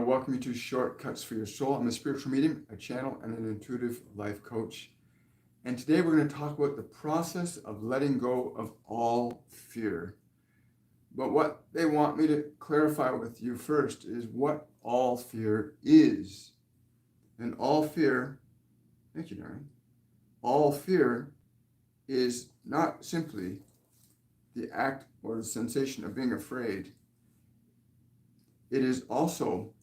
welcome you to Shortcuts for Your Soul. I'm a spiritual medium, a channel, and an intuitive life coach. And today we're going to talk about the process of letting go of all fear. But what they want me to clarify with you first is what all fear is. And all fear, thank you, darling, all fear is not simply the act or the sensation of being afraid. It is also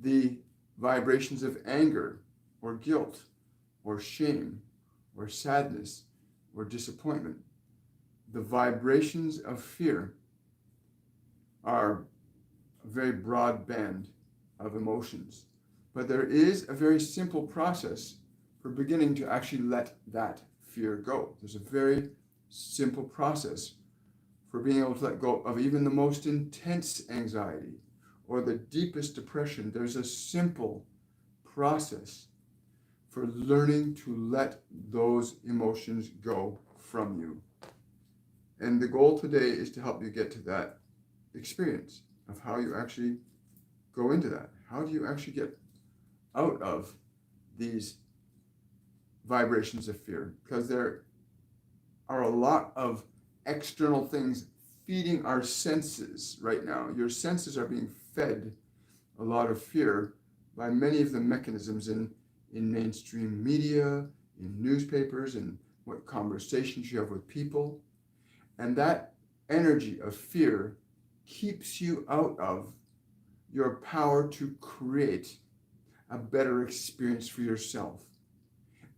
the vibrations of anger or guilt or shame or sadness or disappointment. The vibrations of fear are a very broad band of emotions, but there is a very simple process for beginning to actually let that fear go. There's a very simple process for being able to let go of even the most intense anxiety or the deepest depression. There's a simple process for learning to let those emotions go from you. And the goal today is to help you get to that experience of how you actually go into that. How do you actually get out of these vibrations of fear? Because there are a lot of external things feeding our senses right now. Your senses are being fed a lot of fear by many of the mechanisms in mainstream media, in newspapers, and what conversations you have with people. And that energy of fear keeps you out of your power to create a better experience for yourself.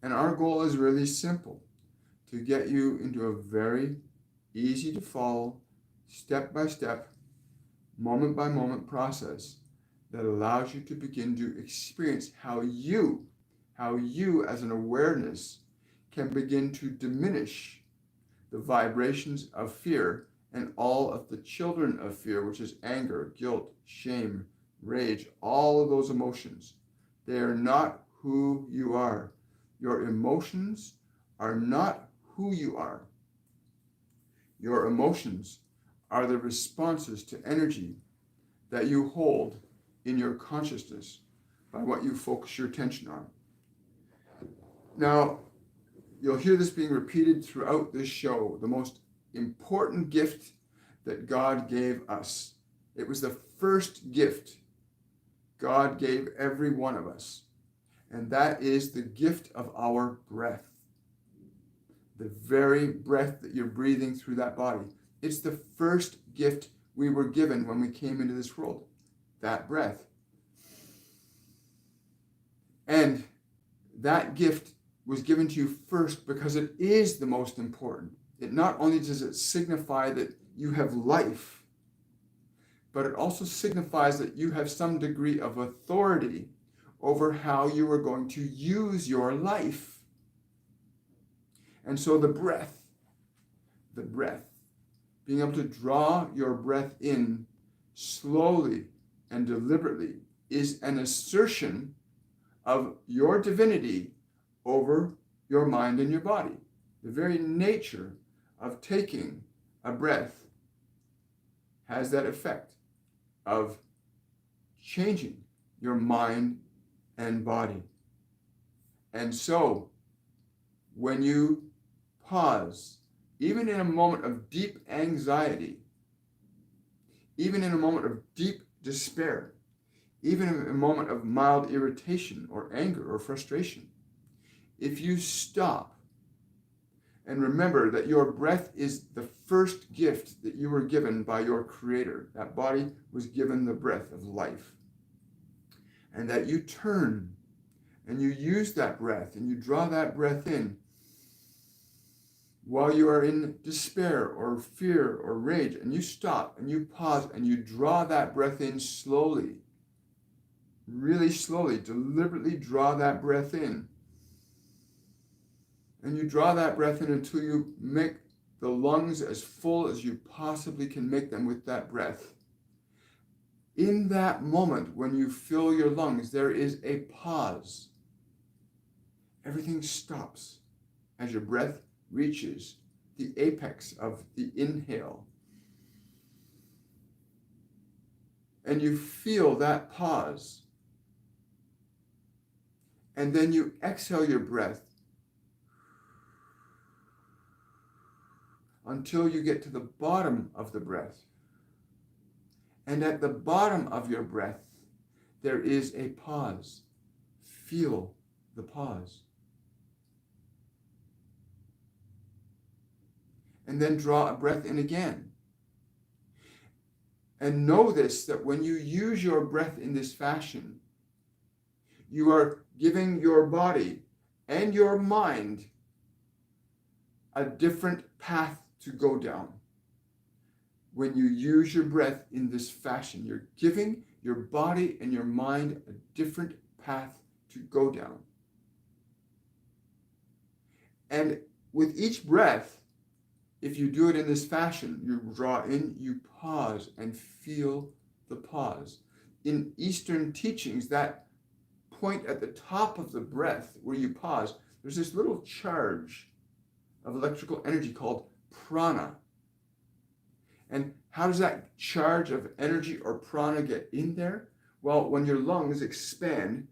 And our goal is really simple, to get you into a very easy to follow, step-by-step, moment-by-moment process that allows you to begin to experience how you as an awareness can begin to diminish the vibrations of fear and all of the children of fear, which is anger, guilt, shame, rage, all of those emotions. They are not who you are. Your emotions are not who you are. Your emotions are the responses to energy that you hold in your consciousness by what you focus your attention on. Now, you'll hear this being repeated throughout this show, the most important gift that God gave us. It was the first gift God gave every one of us, and that is the gift of our breath. The very breath that you're breathing through that body. It's the first gift we were given when we came into this world, that breath. And that gift was given to you first because it is the most important. It not only does it signify that you have life, but it also signifies that you have some degree of authority over how you are going to use your life. And so the breath, being able to draw your breath in slowly and deliberately is an assertion of your divinity over your mind and your body. The very nature of taking a breath has that effect of changing your mind and body. And so, when you pause, even in a moment of deep anxiety, even in a moment of deep despair, even in a moment of mild irritation or anger or frustration, if you stop and remember that your breath is the first gift that you were given by your Creator, that body was given the breath of life, and that you turn and you use that breath and you draw that breath in while you are in despair or fear or rage, and you stop and you pause and you draw that breath in slowly, really slowly, deliberately draw that breath in. And you draw that breath in until you make the lungs as full as you possibly can make them with that breath. In that moment, when you fill your lungs, there is a pause. Everything stops as your breath reaches the apex of the inhale. And you feel that pause And then you exhale your breath until you get to the bottom of the breath. And at the bottom of your breath, there is a pause. Feel the pause. And then draw a breath in again. And know this, that when you use your breath in this fashion, you are giving your body and your mind a different path to go down. When you use your breath in this fashion, you're giving your body and your mind a different path to go down. And with each breath, if you do it in this fashion, you draw in, you pause, and feel the pause. In Eastern teachings, that point at the top of the breath where you pause, there's this little charge of electrical energy called prana. And how does that charge of energy or prana get in there? Well, when your lungs expand,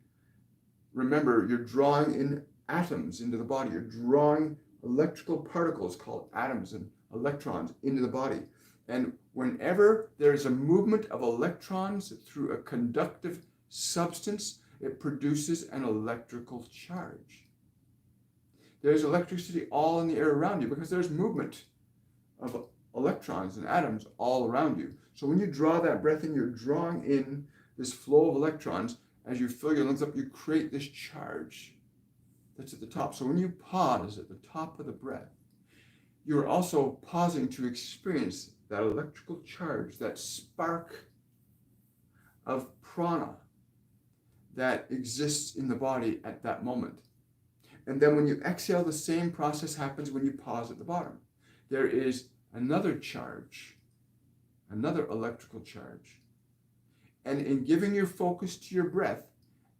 remember, you're drawing in atoms into the body. You're drawing electrical particles called atoms and electrons into the body. And whenever there's a movement of electrons through a conductive substance, it produces an electrical charge. There's electricity all in the air around you because there's movement of electrons and atoms all around you. So when you draw that breath in, you're drawing in this flow of electrons. As you fill your lungs up, you create this charge that's at the top. So when you pause at the top of the breath, you're also pausing to experience that electrical charge, that spark of prana that exists in the body at that moment. And then when you exhale, the same process happens when you pause at the bottom. There is another charge, another electrical charge. And in giving your focus to your breath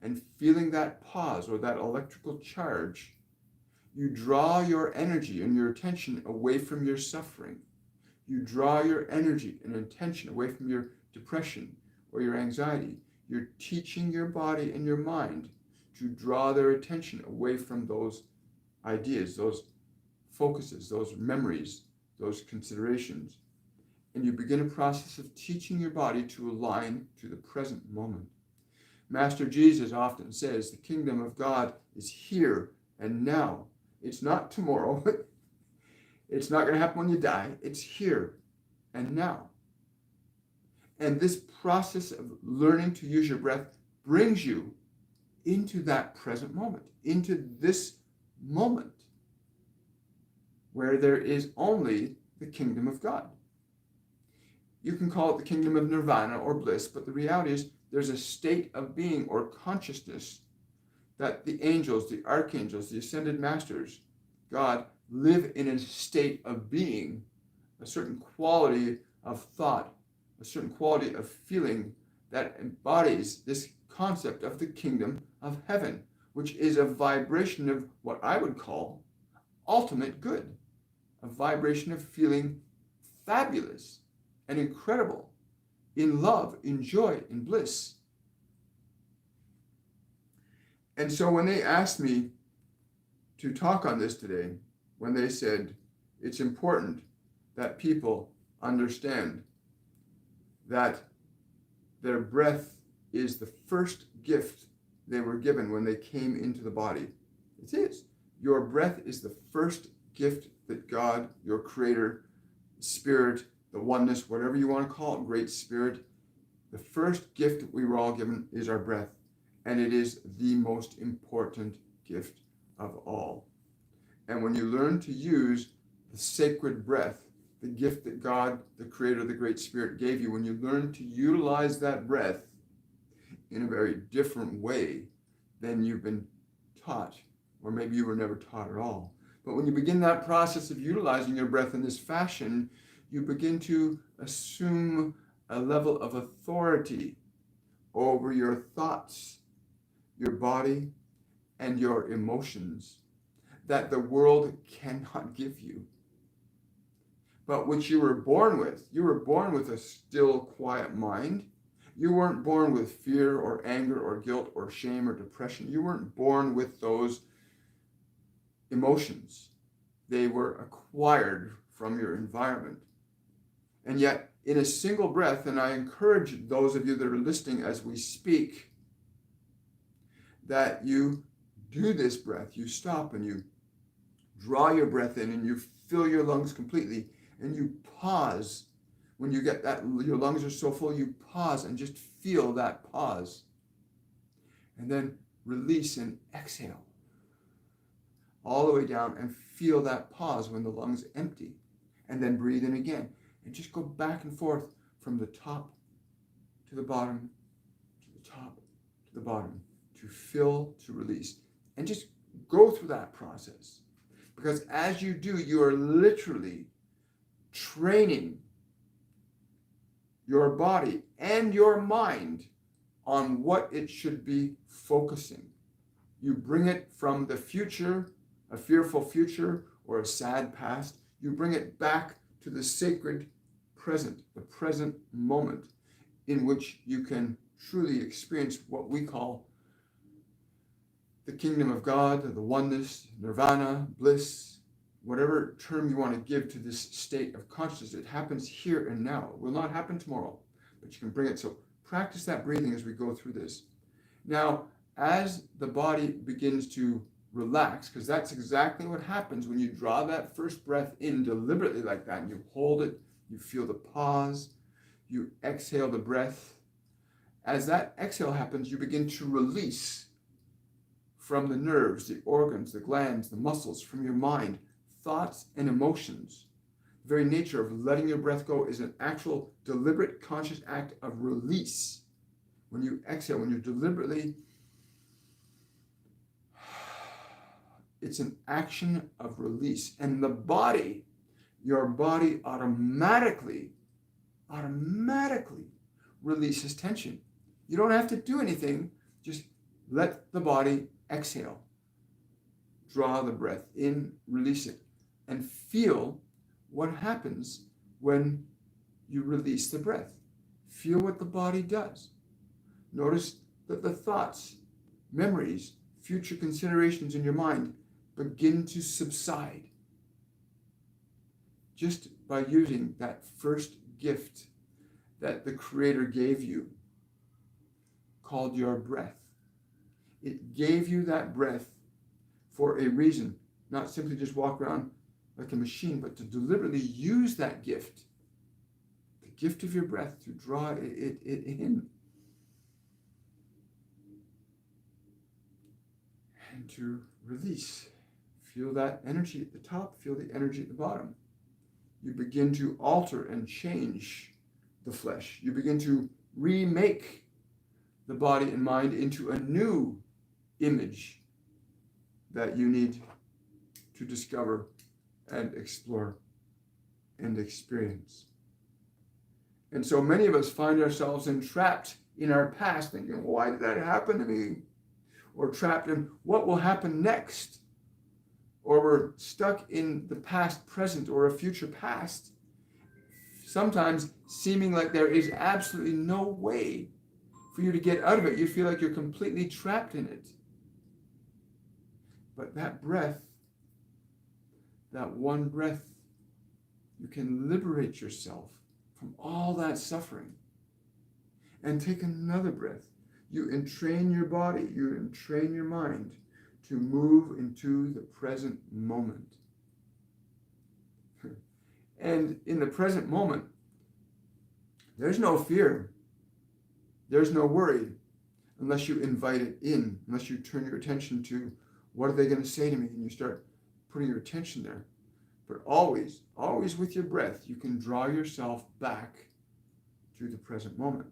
and feeling that pause or that electrical charge, you draw your energy and your attention away from your suffering. You draw your energy and attention away from your depression or your anxiety. You're teaching your body and your mind to draw their attention away from those ideas, those focuses, those memories, those considerations. And you begin a process of teaching your body to align to the present moment. Master Jesus often says the kingdom of God is here and now. It's not tomorrow. It's not going to happen when you die. It's here and now. And this process of learning to use your breath brings you into that present moment, into this moment where there is only the kingdom of God. You can call it the kingdom of nirvana or bliss, but the reality is there's a state of being or consciousness that the angels, the archangels, the ascended masters, God, live in a state of being, a certain quality of thought, a certain quality of feeling that embodies this concept of the kingdom of heaven, which is a vibration of what I would call ultimate good, a vibration of feeling fabulous and incredible, in love, in joy, in bliss. And so when they asked me to talk on this today, when they said it's important that people understand that their breath is the first gift they were given when they came into the body. It is. Your breath is the first gift that God, your creator, spirit, the oneness, whatever you want to call it, great spirit, the first gift we were all given is our breath. And it is the most important gift of all. And when you learn to use the sacred breath, the gift that God, the creator, the great spirit gave you, when you learn to utilize that breath in a very different way than you've been taught, or maybe you were never taught at all. But when you begin that process of utilizing your breath in this fashion, you begin to assume a level of authority over your thoughts, your body, and your emotions that the world cannot give you, but which you were born with. You were born with a still, quiet mind. You weren't born with fear or anger or guilt or shame or depression. You weren't born with those emotions. They were acquired from your environment. And yet, in a single breath, and I encourage those of you that are listening as we speak, that you do this breath. You stop and you draw your breath in and you fill your lungs completely, and you pause. When you get that, your lungs are so full, you pause and just feel that pause. And then release and exhale all the way down and feel that pause when the lungs empty. And then breathe in again. And just go back and forth from the top to the bottom, to the top, to the bottom, to fill, to release. And just go through that process. Because as you do, you are literally training your body and your mind on what it should be focusing. You bring it from the future, a fearful future or a sad past. You bring it back to the sacred present, the present moment, in which you can truly experience what we call the kingdom of God, the oneness, nirvana, bliss, whatever term you want to give to this state of consciousness. It happens here and now. It will not happen tomorrow, but you can bring it. So practice that breathing as we go through this. Now, as the body begins to relax, because that's exactly what happens when you draw that first breath in deliberately like that, and you hold it, you feel the pause, you exhale the breath. As that exhale happens, you begin to release from the nerves, the organs, the glands, the muscles, from your mind, thoughts and emotions. The very nature of letting your breath go is an actual deliberate conscious act of release. When you exhale, when you're deliberately, it's an action of release. And the body, your body automatically releases tension. You don't have to do anything. Just let the body exhale. Draw the breath in, release it, and feel what happens when you release the breath. Feel what the body does. Notice that the thoughts, memories, future considerations in your mind begin to subside just by using that first gift that the Creator gave you, called your breath. It gave you that breath for a reason, not simply just walk around like a machine, but to deliberately use that gift, the gift of your breath, to draw it in and to release. Feel that energy at the top, feel the energy at the bottom. You begin to alter and change the flesh. You begin to remake the body and mind into a new image that you need to discover and explore and experience. And so many of us find ourselves entrapped in our past, thinking, why did that happen to me? Or trapped in what will happen next? Or we're stuck in the past present or a future past, sometimes seeming like there is absolutely no way for you to get out of it. You feel like you're completely trapped in it. But that breath, that one breath, you can liberate yourself from all that suffering and take another breath. You entrain your body, you entrain your mind to move into the present moment. And in the present moment, there's no fear. There's no worry unless you invite it in, unless you turn your attention to what are they going to say to me, and you start putting your attention there. But always with your breath, you can draw yourself back to the present moment.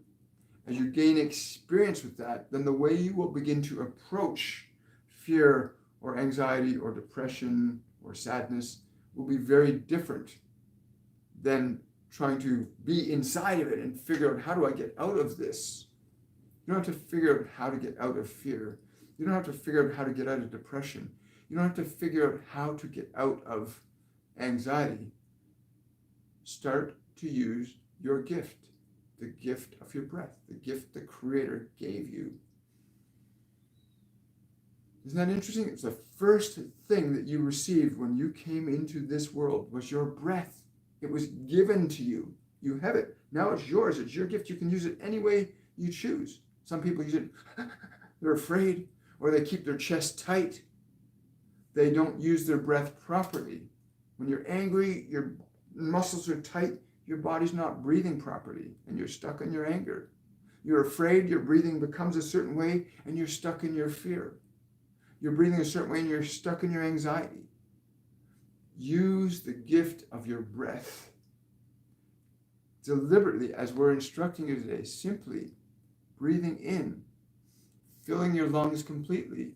As you gain experience with that, then the way you will begin to approach fear or anxiety or depression or sadness will be very different than trying to be inside of it and figure out, how do I get out of this? You don't have to figure out how to get out of fear. You don't have to figure out how to get out of depression. You don't have to figure out how to get out of anxiety. Start to use your gift, the gift of your breath, the gift the Creator gave you. Isn't that interesting? It's the first thing that you received when you came into this world was your breath. It was given to you. You have it. Now it's yours. It's your gift. You can use it any way you choose. Some people use it, they're afraid, or they keep their chest tight. They don't use their breath properly. When you're angry, your muscles are tight, your body's not breathing properly, and you're stuck in your anger. You're afraid, your breathing becomes a certain way, and you're stuck in your fear. You're breathing a certain way, and you're stuck in your anxiety. Use the gift of your breath deliberately, as we're instructing you today, simply breathing in, filling your lungs completely.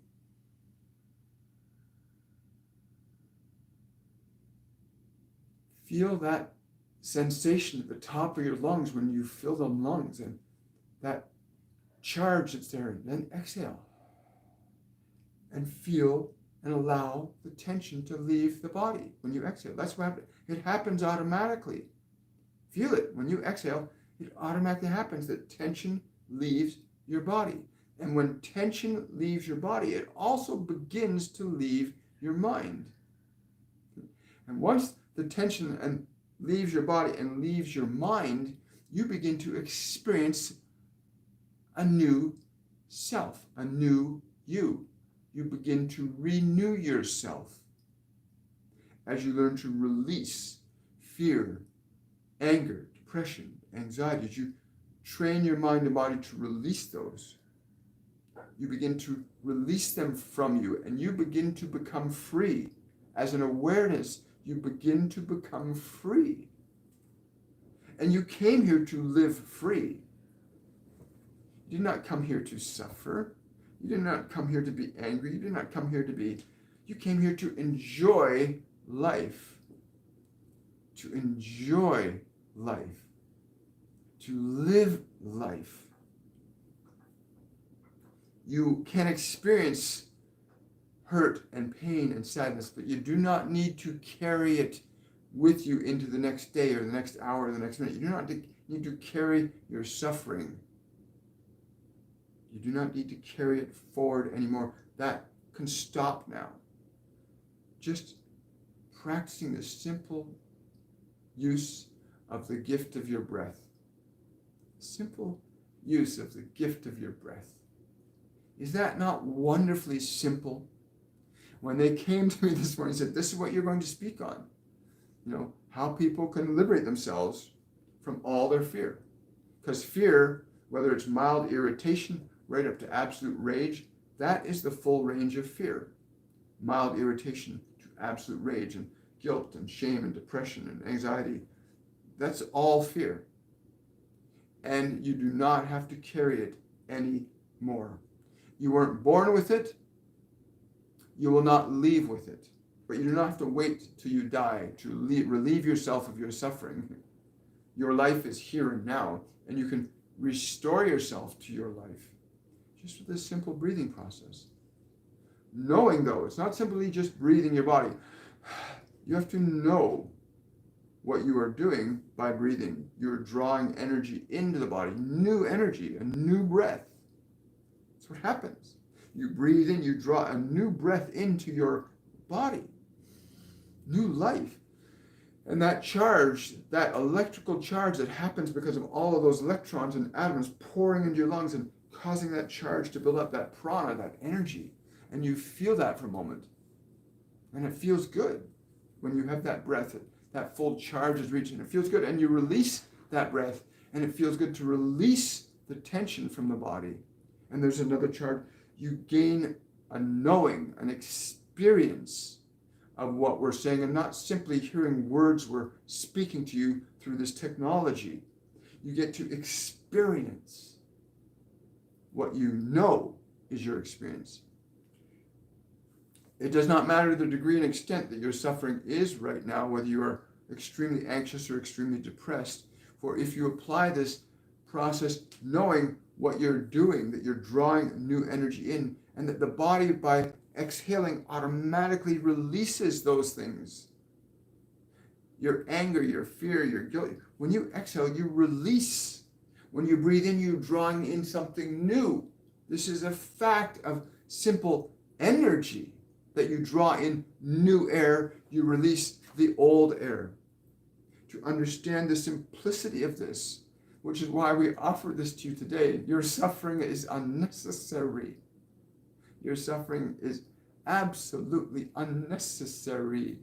Feel that sensation at the top of your lungs when you fill the lungs and that charge that's there. And then exhale and feel and allow the tension to leave the body when you exhale. That's what happens. It happens automatically. Feel it. When you exhale, it automatically happens that tension leaves your body. And when tension leaves your body, it also begins to leave your mind. And once the tension leaves your body and leaves your mind, you begin to experience a new self, a new you. You begin to renew yourself as you learn to release fear, anger, depression, anxiety. As you train your mind and body to release those, you begin to release them from you, and you begin to become free. As an awareness, you begin to become free. And you came here to live free. You did not come here to suffer. You did not come here to be angry. You did not come here to be... You came here to enjoy life. To enjoy life. To live life. You can experience hurt and pain and sadness, but you do not need to carry it with you into the next day or the next hour or the next minute. You do not need to carry your suffering. You do not need to carry it forward anymore. That can stop now. Just practicing the simple use of the gift of your breath. Simple use of the gift of your breath. Is that not wonderfully simple? When they came to me this morning and said, this is what you're going to speak on. You know, how people can liberate themselves from all their fear. Because fear, whether it's mild irritation right up to absolute rage, that is the full range of fear. Mild irritation to absolute rage and guilt and shame and depression and anxiety. That's all fear. And you do not have to carry it anymore. You weren't born with it. You will not leave with it. But you do not have to wait till you die to relieve yourself of your suffering. Your life is here and now, and you can restore yourself to your life just with this simple breathing process. Knowing, though, it's not simply just breathing your body. You have to know what you are doing by breathing. You're drawing energy into the body, new energy, a new breath. That's what happens. You breathe in, you draw a new breath into your body, new life. And that charge, that electrical charge that happens because of all of those electrons and atoms pouring into your lungs and causing that charge to build up, that prana, that energy. And you feel that for a moment. And it feels good when you have that breath, that full charge is reaching. It feels good. And you release that breath, and it feels good to release the tension from the body. And there's another charge. You gain a knowing, an experience of what we're saying, and not simply hearing words we're speaking to you through this technology. You get to experience what you know is your experience. It does not matter the degree and extent that your suffering is right now, whether you are extremely anxious or extremely depressed. For if you apply this process knowing what you're doing, that you're drawing new energy in, and that the body, by exhaling, automatically releases those things. Your anger, your fear, your guilt. When you exhale, you release When you breathe in, you're drawing in something new. This is a fact of simple energy, that you draw in new air, you release the old air. To understand the simplicity of this, which is why we offer this to you today, your suffering is unnecessary. Your suffering is absolutely unnecessary.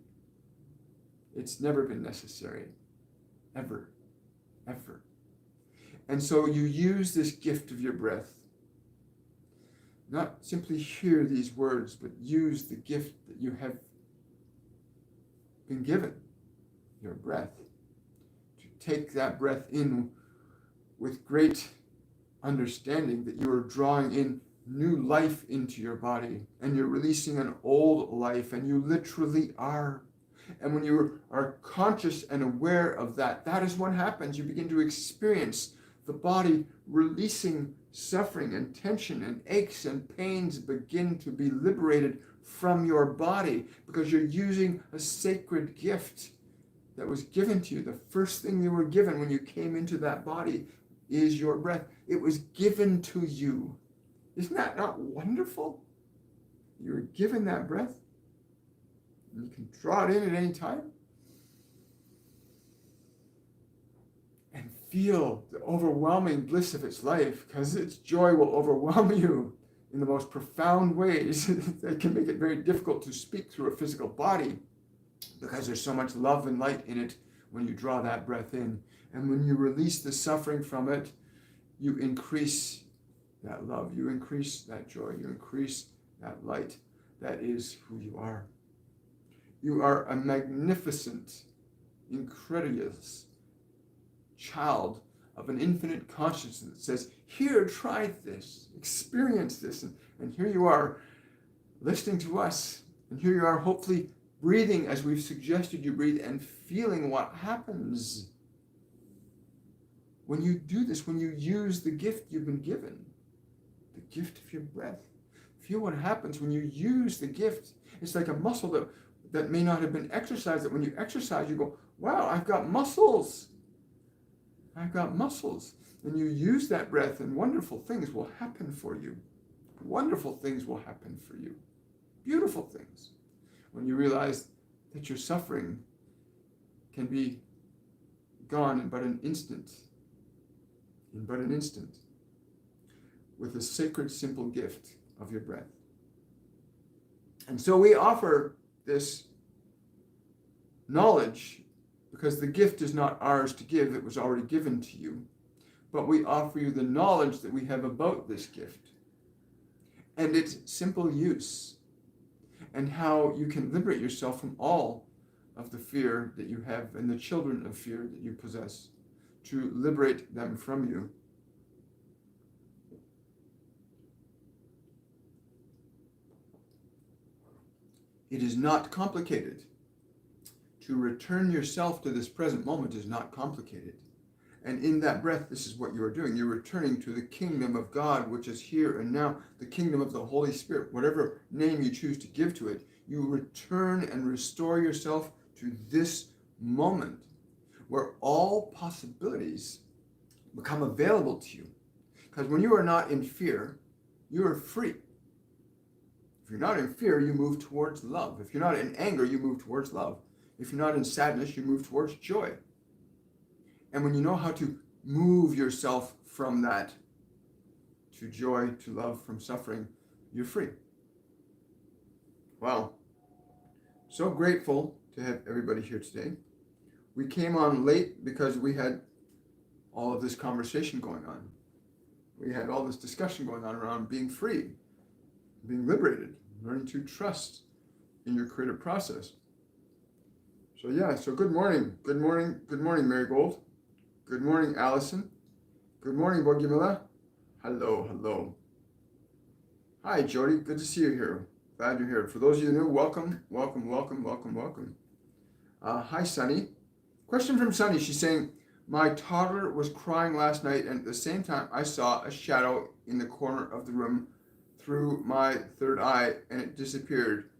It's never been necessary. Ever. Ever. And so you use this gift of your breath. Not simply hear these words, but use the gift that you have been given, your breath. To take that breath in with great understanding that you are drawing in new life into your body, and you're releasing an old life, and you literally are. And when you are conscious and aware of that, that is what happens. You begin to experience the body releasing suffering and tension, and aches and pains begin to be liberated from your body, because you're using a sacred gift that was given to you. The first thing you were given when you came into that body is your breath. It was given to you. Isn't that not wonderful? You were given that breath. You can draw it in at any time and feel the overwhelming bliss of its life, because its joy will overwhelm you in the most profound ways that can make it very difficult to speak through a physical body, because there's so much love and light in it when you draw that breath in. And when you release the suffering from it, you increase that love, you increase that joy, you increase that light. That is who you are. You are a magnificent, incredulous child of an infinite consciousness that says, here, try this, experience this. And here you are listening to us. And here you are hopefully breathing as we've suggested you breathe, and feeling what happens when you do this, when you use the gift you've been given, the gift of your breath. Feel what happens when you use the gift. It's like a muscle that may not have been exercised, that when you exercise, you go, wow, I've got muscles. I've got muscles. And you use that breath, and wonderful things will happen for you. Wonderful things will happen for you. Beautiful things. When you realize that your suffering can be gone in but an instant. In but an instant. With the sacred, simple gift of your breath. And so we offer this knowledge, because the gift is not ours to give, it was already given to you. But we offer you the knowledge that we have about this gift and its simple use, and how you can liberate yourself from all of the fear that you have and the children of fear that you possess, to liberate them from you. It is not complicated. To return yourself to this present moment is not complicated. And in that breath, this is what you are doing. You're returning to the kingdom of God, which is here and now, the kingdom of the Holy Spirit. Whatever name you choose to give to it, you return and restore yourself to this moment where all possibilities become available to you. Because when you are not in fear, you are free. If you're not in fear, you move towards love. If you're not in anger, you move towards love. If you're not in sadness, you move towards joy. And when you know how to move yourself from that to joy, to love, from suffering, you're free. Wow. So grateful to have everybody here today. We came on late because we had all of this conversation going on. We had all this discussion going on around being free, being liberated, learning to trust in your creative process. So good morning. Good morning, Marigold. Good morning, Allison. Good morning, Bogimila. Hello. Hi, Jody. Good to see you here. Glad you're here. For those of you new, welcome. Hi, Sunny. Question from Sunny. She's saying, my toddler was crying last night, and at the same time, I saw a shadow in the corner of the room through my third eye, and it disappeared,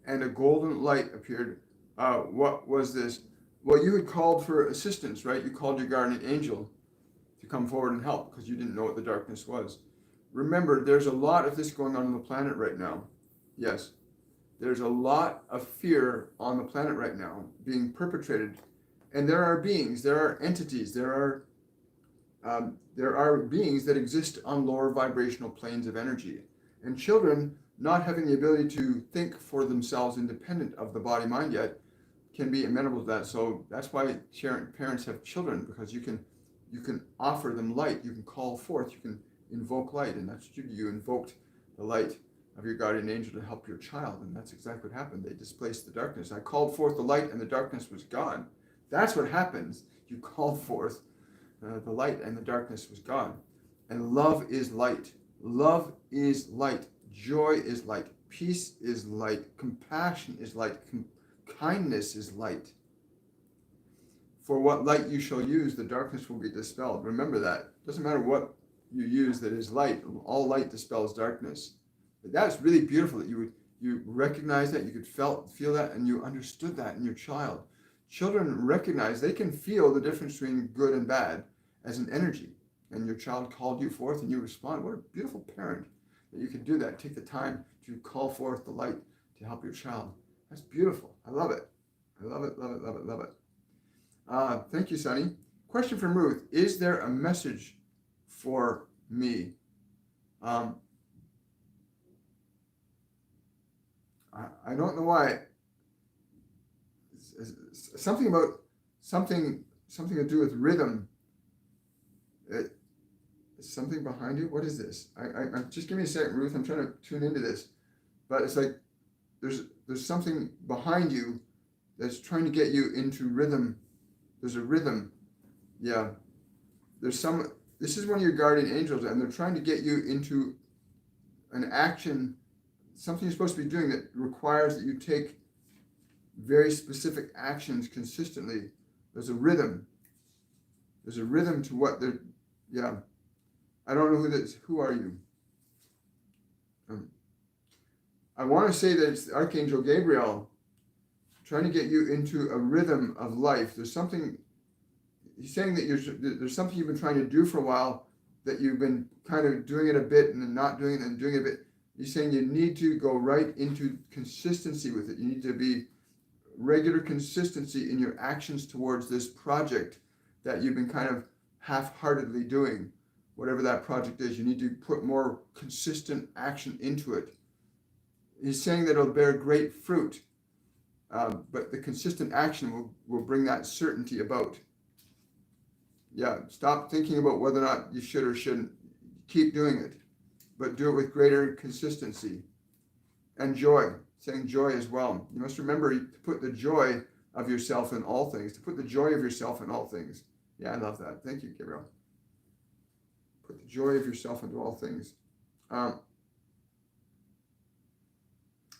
and a golden light appeared. What was this? Well, you had called for assistance, right? You called your guardian angel to come forward and help because you didn't know what the darkness was. Remember, there's a lot of this going on the planet right now. Yes, there's a lot of fear on the planet right now being perpetrated. And there are beings, there are entities, there are beings that exist on lower vibrational planes of energy. And children, not having the ability to think for themselves independent of the body-mind yet, can be amenable to that. So that's why parents have children, because you can offer them light, you can call forth, you can invoke light, and that's what you do. You invoked the light of your guardian angel to help your child, and that's exactly what happened. They displaced the darkness. I called forth the light, and the darkness was gone. That's what happens. You called forth the light, and the darkness was gone. And love is light. Love is light. Joy is light. Peace is light. Compassion is light. Kindness is light. For what light you shall use, the darkness will be dispelled. Remember that. It doesn't matter what you use that is light. All light dispels darkness. But that's really beautiful that you recognize that, you could feel that, and you understood that in your child. Children recognize, they can feel the difference between good and bad as an energy. And your child called you forth and you respond. What a beautiful parent that you can do that. Take the time to call forth the light to help your child. That's beautiful. I love it. I love it, love it, love it, love it. Thank you, Sonny. Question from Ruth. Is there a message for me? I don't know why. Something about something to do with rhythm. Something behind you. What is this? I just give me a second, Ruth. I'm trying to tune into this, but it's like there's something behind you that's trying to get you into rhythm. There's a rhythm. Yeah. This is one of your guardian angels, and they're trying to get you into an action, something you're supposed to be doing that requires that you take very specific actions consistently. There's a rhythm. There's a rhythm to what they're, yeah. I don't know who this, who are you? I want to say that it's Archangel Gabriel trying to get you into a rhythm of life. There's something, he's saying that there's something you've been trying to do for a while, that you've been kind of doing it a bit and then not doing it and doing it a bit. He's saying you need to go right into consistency with it. You need to be regular consistency in your actions towards this project that you've been kind of half-heartedly doing. Whatever that project is, you need to put more consistent action into it. He's saying that it'll bear great fruit, but the consistent action will bring that certainty about. Yeah, stop thinking about whether or not you should or shouldn't. Keep doing it, but do it with greater consistency. And joy, saying joy as well. You must remember to put the joy of yourself in all things, to put the joy of yourself in all things. Yeah, I love that. Thank you, Gabriel. Put the joy of yourself into all things.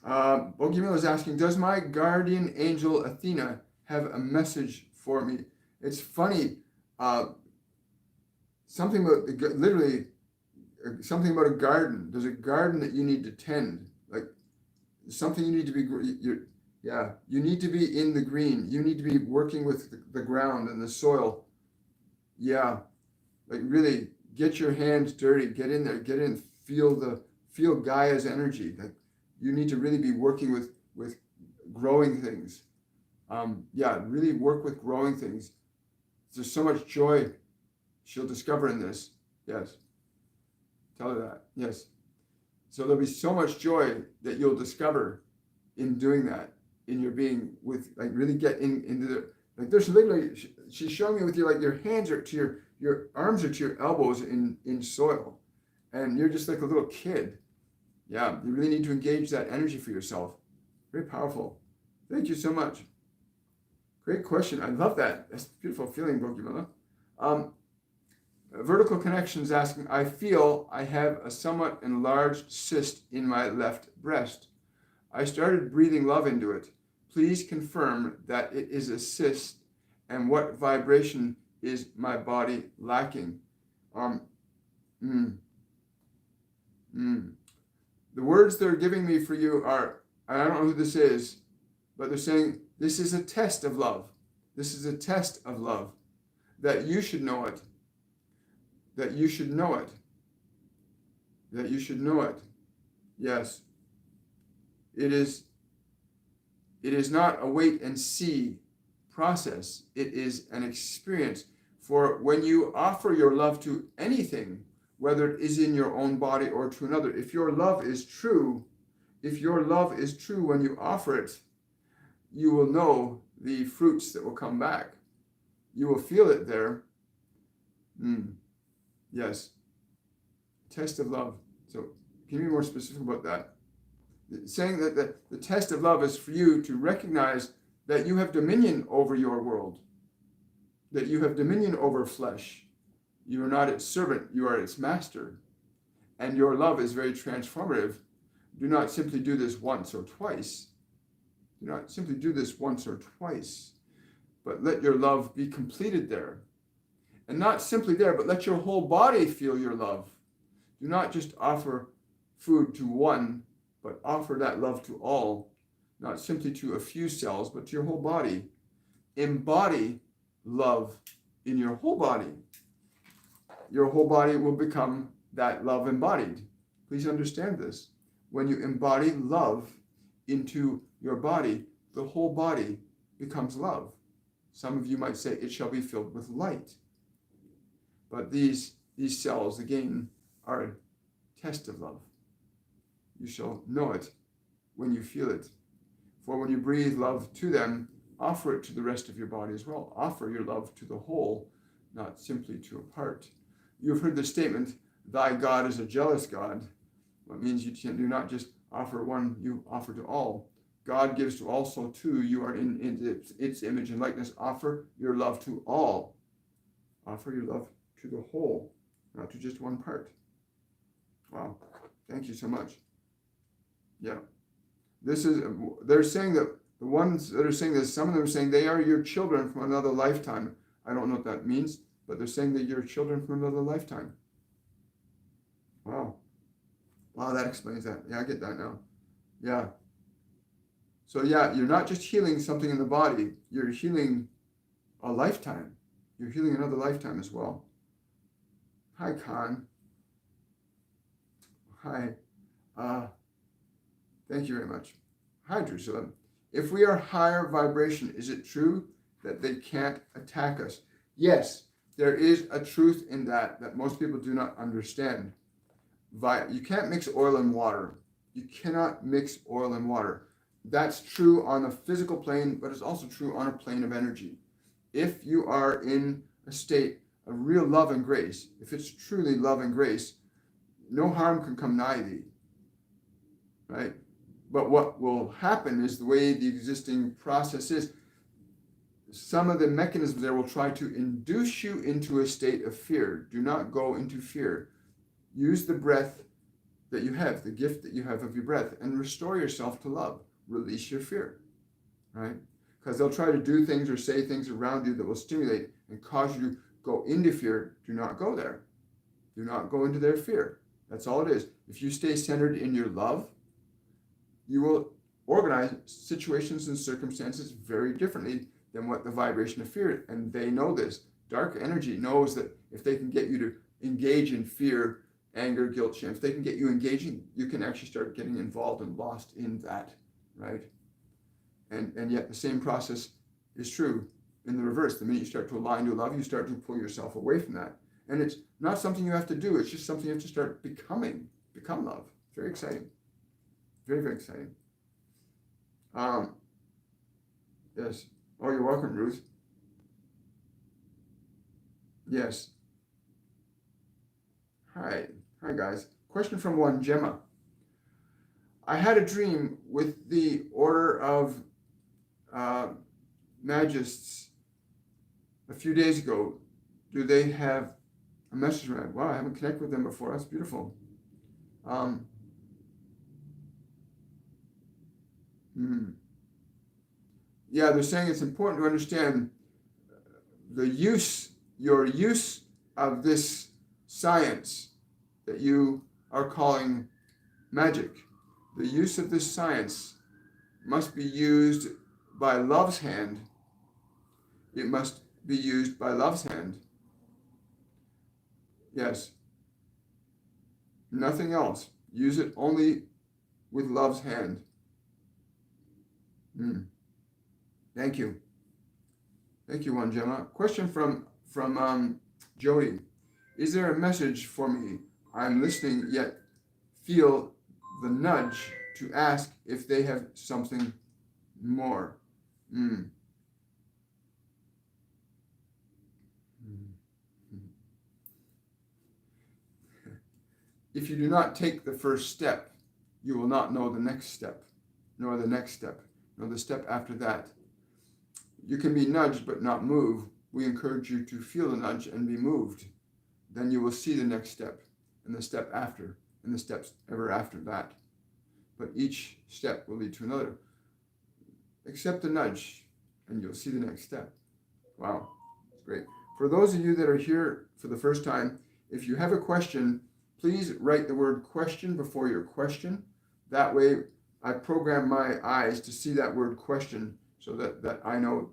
Bogimil is asking, does my guardian angel Athena have a message for me? It's funny. Something about literally something about a garden. There's a garden that you need to tend. Like something you need to be. You need to be in the green. You need to be working with the ground and the soil. Yeah, like really get your hands dirty. Get in there. Get in. Feel Gaia's energy. Like you need to really be working with growing things. Really work with growing things. There's so much joy she'll discover in this. Yes. Tell her that. Yes. So there'll be so much joy that you'll discover in doing that, in your being, with like really get into the, like there's literally, she's showing me with you, like your hands are to your arms are to your elbows in soil, and you're just like a little kid. Yeah. You really need to engage that energy for yourself. Very powerful. Thank you so much. Great question. I love that. That's a beautiful feeling, Bogimila. Vertical Connections asking, I feel I have a somewhat enlarged cyst in my left breast. I started breathing love into it. Please confirm that it is a cyst and what vibration is my body lacking. The words they're giving me for you are, I don't know who this is, but they're saying, this is a test of love. This is a test of love, that you should know it. that you should know it. That you should know it. Yes. It is not a wait and see process. It is an experience. For when you offer your love to anything, whether it is in your own body or to another, if your love is true when you offer it, you will know the fruits that will come back. You will feel it there. Yes. Test of love. So can you be more specific about that? Saying that the test of love is for you to recognize that you have dominion over your world, that you have dominion over flesh. You are not its servant, you are its master. And your love is very transformative. Do not simply do this once or twice. Do not simply do this once or twice, but let your love be completed there. And not simply there, but let your whole body feel your love. Do not just offer food to one, but offer that love to all, not simply to a few cells, but to your whole body. Embody love in your whole body. Your whole body will become that love embodied. Please understand this. When you embody love into your body, the whole body becomes love. Some of you might say it shall be filled with light. But these cells, again, are a test of love. You shall know it when you feel it. For when you breathe love to them, offer it to the rest of your body as well. Offer your love to the whole, not simply to a part. You've heard the statement, thy God is a jealous God. Well, it means you do not just offer one, you offer to all. God gives to all, so too you are in its image and likeness. Offer your love to all. Offer your love to the whole, not to just one part. Wow. Thank you so much. Yeah. They're saying that the ones that are saying this, some of them are saying they are your children from another lifetime. I don't know what that means, but they're saying that you're children from another lifetime. Wow. Wow, that explains that. Yeah, I get that now. Yeah. So yeah, you're not just healing something in the body, you're healing a lifetime. You're healing another lifetime as well. Hi, Khan. Hi. Thank you very much. Hi, Jerusalem. If we are higher vibration, is it true that they can't attack us? Yes, there is a truth in that most people do not understand. You can't mix oil and water. You cannot mix oil and water. That's true on a physical plane, but it's also true on a plane of energy. If you are in a state of real love and grace, if it's truly love and grace, no harm can come nigh thee, right? But what will happen is the way the existing process is, some of the mechanisms there will try to induce you into a state of fear. Do not go into fear. Use the breath that you have, the gift that you have of your breath, and restore yourself to love. Release your fear, right? Because they'll try to do things or say things around you that will stimulate and cause you to go into fear. Do not go there. Do not go into their fear. That's all it is. If you stay centered in your love, you will organize situations and circumstances very differently than what the vibration of fear. And they know this. Dark energy knows that if they can get you to engage in fear, anger, guilt, shame, if they can get you engaging, you can actually start getting involved and lost in that, right? And yet the same process is true in the reverse. The minute you start to align to love, you start to pull yourself away from that. And it's not something you have to do. It's just something you have to start become love. Very exciting. Very, very exciting. Yes. Oh, you're welcome, Ruth. Yes. Hi, guys. Question from one, Gemma. I had a dream with the Order of Magists a few days ago. Do they have a message from that? Wow, I haven't connected with them before. That's beautiful. Yeah, they're saying it's important to understand your use of this science that you are calling magic. The use of this science must be used by love's hand. It must be used by love's hand. Yes. Nothing else. Use it only with love's hand. Thank you. Thank you, One Gemma. Question from Jody. Is there a message for me? I'm listening, yet feel the nudge to ask if they have something more. If you do not take the first step, you will not know the next step, nor the next step, nor the step after that. You can be nudged but not move. We encourage you to feel the nudge and be moved. Then you will see the next step, and the step after, and the steps ever after that. But each step will lead to another. Accept the nudge, and you'll see the next step. Wow, that's great. For those of you that are here for the first time, if you have a question, please write the word question before your question. That way, I program my eyes to see that word question so that I know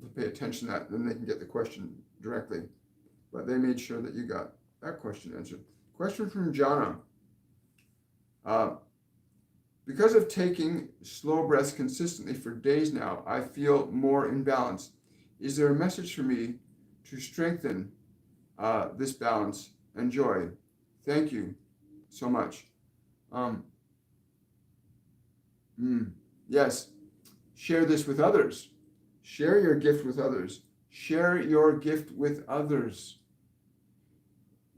to pay attention to that, then they can get the question directly. But they made sure that you got that question answered. Question from Jana. Because of taking slow breaths consistently for days now, I feel more in balance. Is there a message for me to strengthen this balance and joy? Thank you so much. Yes, share this with others. Share your gift with others. Share your gift with others.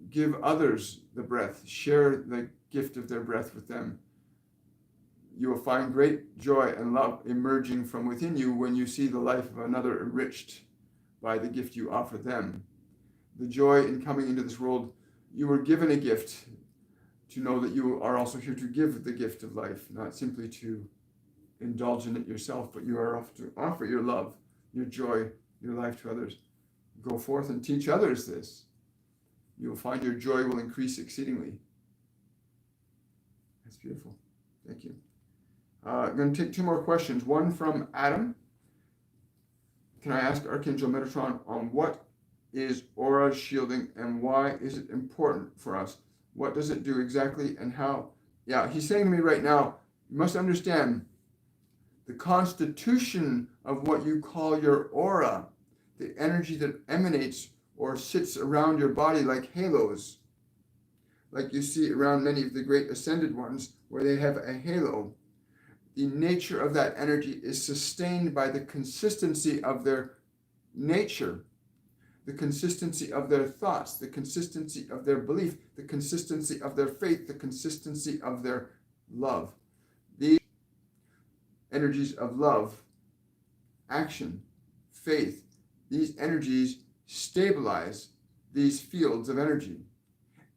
Give others the breath. Share the gift of their breath with them. You will find great joy and love emerging from within you when you see the life of another enriched by the gift you offer them. The joy in coming into this world, you were given a gift to know that you are also here to give the gift of life, not simply to indulge in it yourself, but you are off to offer your love, your joy, your life to others. Go forth and teach others this. You will find your joy will increase exceedingly. That's beautiful. Thank you. I'm going to take two more questions. One from Adam. Can I ask Archangel Metatron on what is aura shielding and why is it important for us? What does it do exactly and how? Yeah, he's saying to me right now, you must understand the constitution of what you call your aura, the energy that emanates or sits around your body like halos, like you see around many of the great ascended ones where they have a halo. The nature of that energy is sustained by the consistency of their nature, the consistency of their thoughts, the consistency of their belief, the consistency of their faith, the consistency of their love. These energies of love, action, faith, these energies stabilize these fields of energy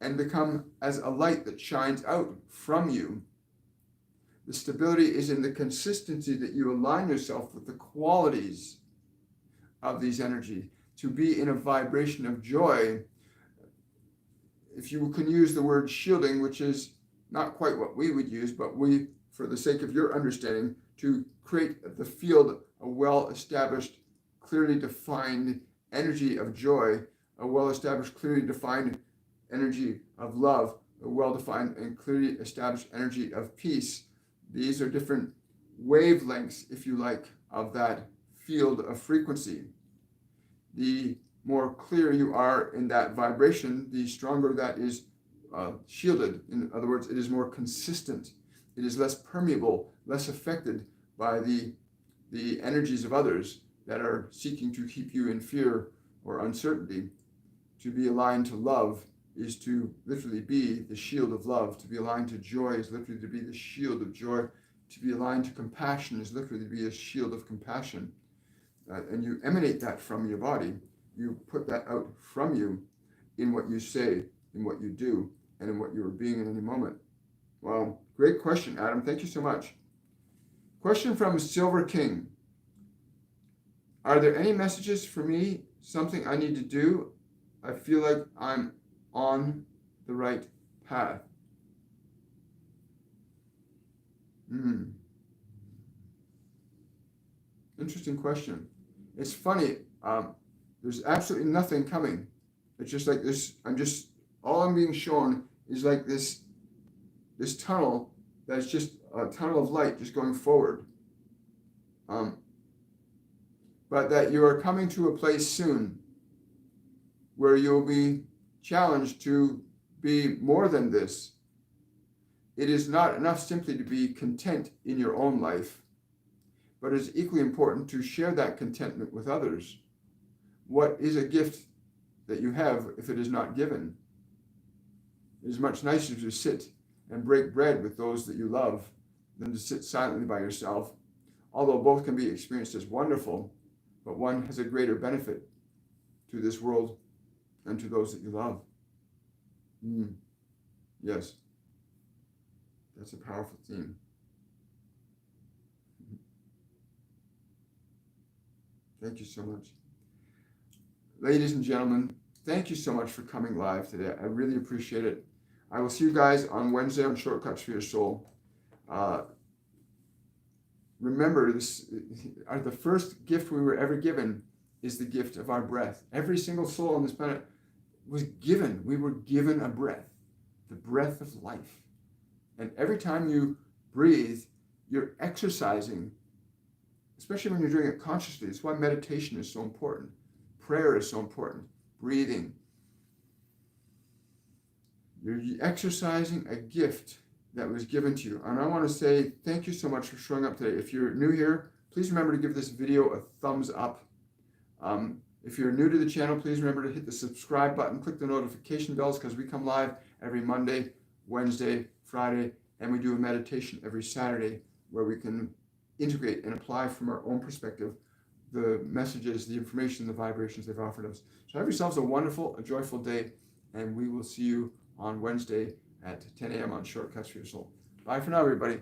and become as a light that shines out from you. The stability is in the consistency that you align yourself with the qualities of these energies. To be in a vibration of joy, if you can use the word shielding, which is not quite what we would use, but we, for the sake of your understanding, to create the field a well-established, clearly defined energy of joy, a well-established, clearly defined energy of love, a well-defined and clearly established energy of peace. These are different wavelengths, if you like, of that field of frequency. The more clear you are in that vibration, the stronger that is shielded. In other words, it is more consistent. It is less permeable, less affected by the energies of others that are seeking to keep you in fear or uncertainty. To be aligned to love is to literally be the shield of love. To be aligned to joy is literally to be the shield of joy. To be aligned to compassion is literally to be a shield of compassion. And you emanate that from your body. You put that out from you in what you say, in what you do, and in what you are being in any moment. Wow, great question, Adam. Thank you so much. Question from Silver King. Are there any messages for me? Something I need to do? I feel like I'm on the right path. Interesting question. It's funny. There's absolutely nothing coming. It's just like this. I'm just All I'm being shown is like this tunnel that's just a tunnel of light just going forward. But that you are coming to a place soon where you'll be challenged to be more than this. It is not enough simply to be content in your own life, but it is equally important to share that contentment with others. What is a gift that you have if it is not given? It is much nicer to sit and break bread with those that you love than to sit silently by yourself, although both can be experienced as wonderful, but one has a greater benefit to this world and to those that you love. Yes, that's a powerful theme. Thank you so much. Ladies and gentlemen, thank you so much for coming live today. I really appreciate it. I will see you guys on Wednesday on Shortcuts for Your Soul. Remember, the first gift we were ever given is the gift of our breath. Every single soul on this planet was given. We were given a breath, the breath of life. And every time you breathe, you're exercising, especially when you're doing it consciously. It's why meditation is so important. Prayer is so important. Breathing. You're exercising a gift that was given to you. And I want to say thank you so much for showing up today. If you're new here, please remember to give this video a thumbs up. If you're new to the channel, please remember to hit the subscribe button, click the notification bells, because we come live every Monday, Wednesday, Friday, and we do a meditation every Saturday where we can integrate and apply from our own perspective the messages, the information, the vibrations they've offered us. So have yourselves a wonderful, a joyful day, and we will see you on Wednesday at 10 a.m. on Shortcuts for Your Soul. Bye for now, everybody.